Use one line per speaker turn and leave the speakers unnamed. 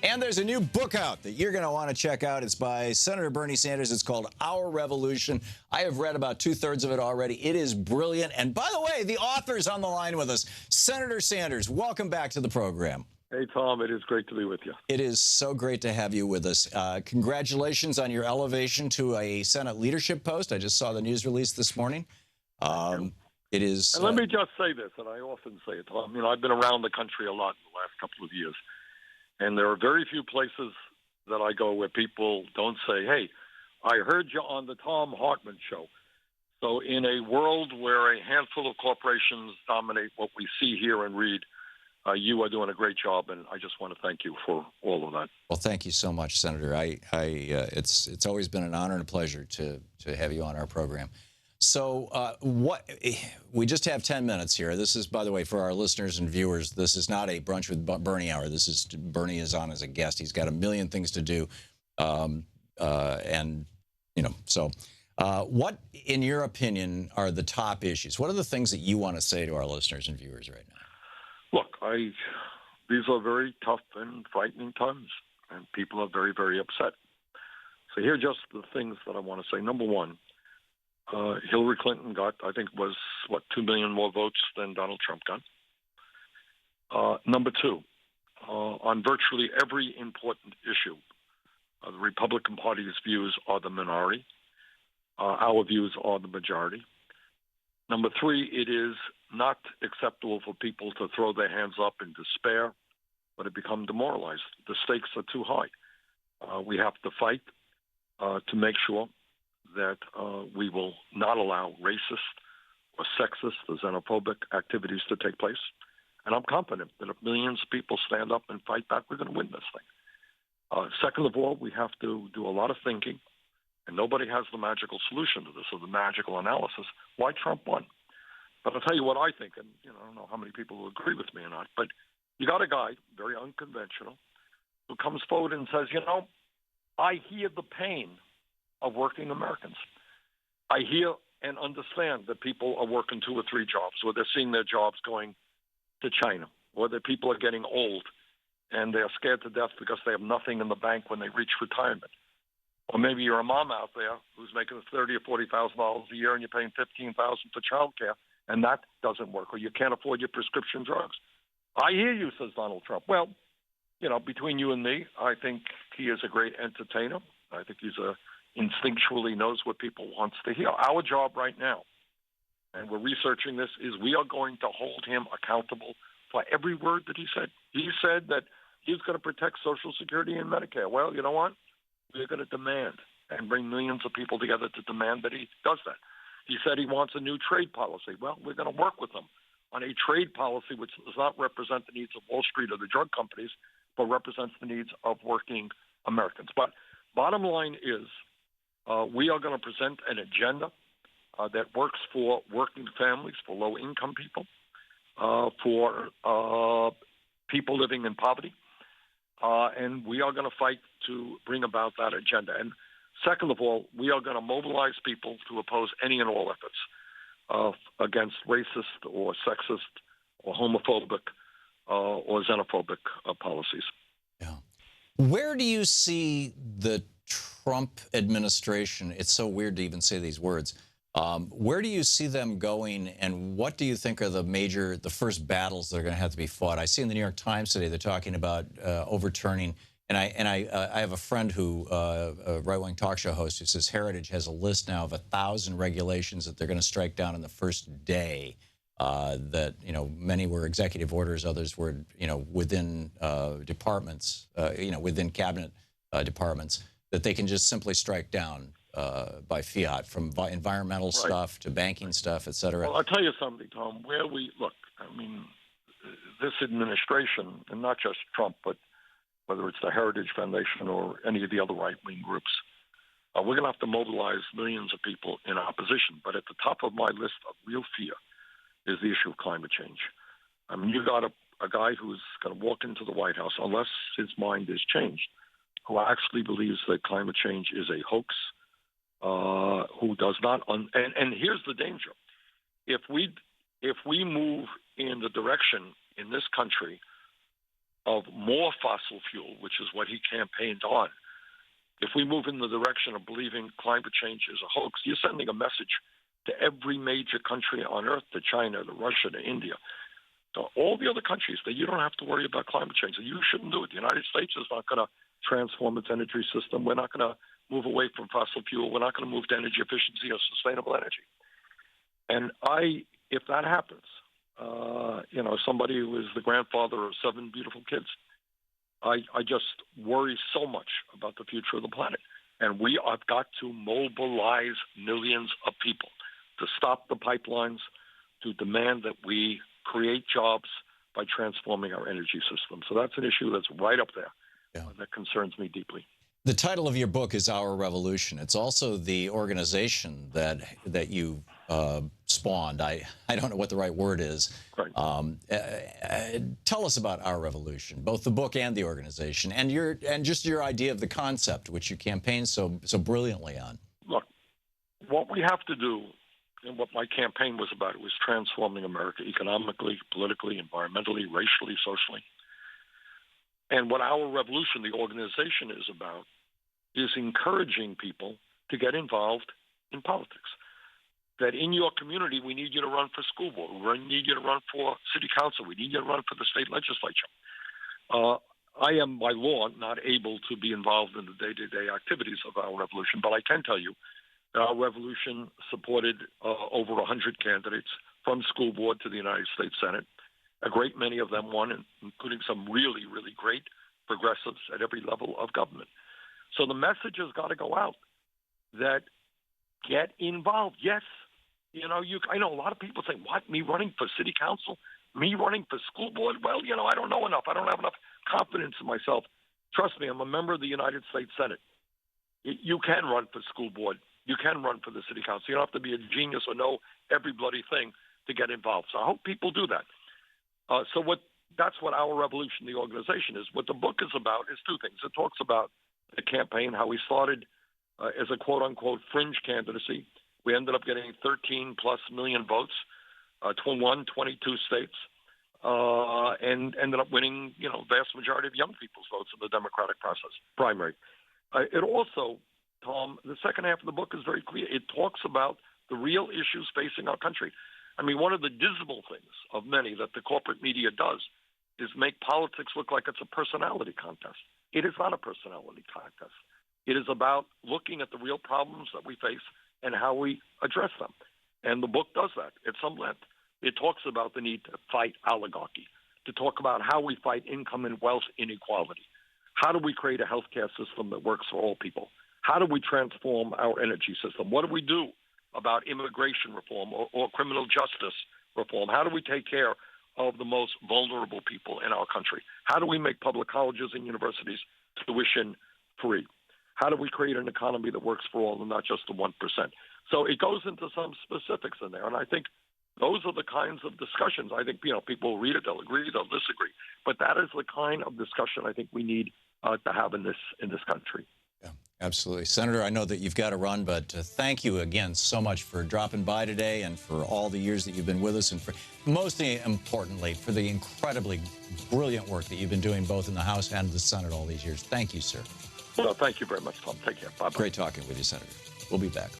And there's a new book out that you're going to want to check out. It's by Senator Bernie Sanders. It's called Our Revolution. I have read about 2/3 of it already. It is brilliant. And by the way, the author's on the line with us. Senator Sanders, welcome back to the program.
Hey, Thom, it is great to be with you.
It is so great to have you with us. Congratulations on your elevation to a Senate leadership post. I just saw the news release this morning. It is.
And let me just say this, and I often say it, Thom. You know, I've been around the country a lot in the last couple of years, and there are very few places that I go where people don't say, hey, I heard you on the Thom Hartmann show. So in a world where a handful of corporations dominate what we see, hear, and read, you are doing a great job, and I just want to thank you for all of that.
Well, thank you so much, Senator. It's always been an honor and a pleasure to have you on our program. So we just have 10 minutes here. This is, by the way, for our listeners and viewers, this is not a Brunch with Bernie hour. This is Bernie is on as a guest. He's got a million things to do. And, you know, so what, in your opinion, are the top issues? What are the things that you want to say to our listeners and viewers right now?
Look, these are very tough and frightening times, and people are very, very upset. So here are just the things that I want to say. Number one, Hillary Clinton got, I think, 2 million more votes than Donald Trump got. Number two, on virtually every important issue, the Republican Party's views are the minority. Our views are the majority. Number three, it is not acceptable for people to throw their hands up in despair or to become demoralized. The stakes are too high. We have to fight to make sure that we will not allow racist or sexist or xenophobic activities to take place. And I'm confident that if millions of people stand up and fight back, we're going to win this thing. Second of all, we have to do a lot of thinking, and nobody has the magical solution to this or the magical analysis why Trump won. But I'll tell you what I think, and I don't know how many people will agree with me or not, but you got a guy, very unconventional, who comes forward and says, I hear the pain of working Americans. I hear and understand that people are working 2 or 3 jobs, or they're seeing their jobs going to China, or that people are getting old and they're scared to death because they have nothing in the bank when they reach retirement. Or maybe you're a mom out there who's making $30,000 or $40,000 a year and you're paying $15,000 for childcare, and that doesn't work, or you can't afford your prescription drugs. I hear you, says Donald Trump. Well, between you and me, I think he is a great entertainer. I think he's instinctually knows what people wants to hear. Our job right now, and we're researching this, is we are going to hold him accountable for every word that he said. He said that he's going to protect Social Security and Medicare. Well, you know what? We're going to demand and bring millions of people together to demand that he does that. He said he wants a new trade policy. Well, we're going to work with him on a trade policy which does not represent the needs of Wall Street or the drug companies, but represents the needs of working Americans. But bottom line is, we are going to present an agenda that works for working families, for low-income people, for people living in poverty, and we are going to fight to bring about that agenda. And second of all, we are going to mobilize people to oppose any and all efforts against racist or sexist or homophobic or xenophobic policies.
Yeah. Where do you see the Trump administration? It's so weird to even say these words. Where do you see them going, and what do you think are the first battles that are going to have to be fought? I see in the New York Times today they're talking about overturning. And I have a friend who, a right-wing talk show host, who says Heritage has a list now of 1,000 regulations that they're going to strike down in the first day. That many were executive orders, others were within departments, within cabinet departments that they can just simply strike down by fiat, from environmental stuff to banking stuff, et cetera.
Well, I'll tell you something, Thom. Where we look, this administration, and not just Trump, but whether it's the Heritage Foundation or any of the other right-wing groups, we're going to have to mobilize millions of people in opposition. But at the top of my list of real fear is the issue of climate change. You got a guy who's going to walk into the White House, unless his mind is changed, who actually believes that climate change is a hoax, who does not. And here's the danger: if we move in the direction in this country of more fossil fuel, which is what he campaigned on, if we move in the direction of believing climate change is a hoax, you're sending a message to every major country on earth, to China, to Russia, to India, to all the other countries, that you don't have to worry about climate change, that you shouldn't do it. The United States is not going to transform its energy system. We're not going to move away from fossil fuel. We're not going to move to energy efficiency or sustainable energy. And if that happens, somebody who is the grandfather of 7 beautiful kids, I just worry so much about the future of the planet. And we have got to mobilize millions of people to stop the pipelines, to demand that we create jobs by transforming our energy system. So that's an issue that's right up there.
Yeah.
That concerns me deeply.
The title of your book is Our Revolution. It's also the organization that you spawned. I don't know what the right word is.
Right.
Tell us about Our Revolution, both the book and the organization, and just your idea of the concept, which you campaigned so brilliantly on.
Look, what we have to do, and what my campaign was about, it was transforming America economically, politically, environmentally, racially, socially. And what Our Revolution, the organization, is about is encouraging people to get involved in politics. That in your community, we need you to run for school board. We need you to run for city council. We need you to run for the state legislature. I am, by law, not able to be involved in the day-to-day activities of Our Revolution, but I can tell you that Our Revolution supported over 100 candidates from school board to the United States Senate. A great many of them won, including some really, really great progressives at every level of government. So the message has got to go out that get involved. Yes, I know a lot of people say, what, me running for city council? Me running for school board? Well, I don't know enough. I don't have enough confidence in myself. Trust me, I'm a member of the United States Senate. You can run for school board. You can run for the city council. You don't have to be a genius or know every bloody thing to get involved. So I hope people do that. That's what Our Revolution, the organization, is. What the book is about is 2 things. It talks about the campaign, how we started as a quote-unquote fringe candidacy. We ended up getting 13-plus million votes, 22 states, and ended up winning, vast majority of young people's votes in the democratic process, primary. It also, Thom, the second half of the book is very clear. It talks about the real issues facing our country. I mean, one of the dismal things of many that the corporate media does is make politics look like it's a personality contest. It is not a personality contest. It is about looking at the real problems that we face and how we address them. And the book does that at some length. It talks about the need to fight oligarchy, to talk about how we fight income and wealth inequality. How do we create a healthcare system that works for all people? How do we transform our energy system? What do we do about immigration reform or criminal justice reform? How do we take care of the most vulnerable people in our country? How do we make public colleges and universities tuition free? How do we create an economy that works for all and not just the 1%? So it goes into some specifics in there, and I think those are the kinds of discussions. I think people will read it, they'll agree, they'll disagree, but that is the kind of discussion I think we need to have in this country.
Yeah, absolutely. Senator, I know that you've got to run, but thank you again so much for dropping by today and for all the years that you've been with us, and for, most importantly, for the incredibly brilliant work that you've been doing both in the House and the Senate all these years. Thank you, sir.
Well, thank you very much, Thom. Take care. Bye-bye.
Great talking with you, Senator. We'll be back.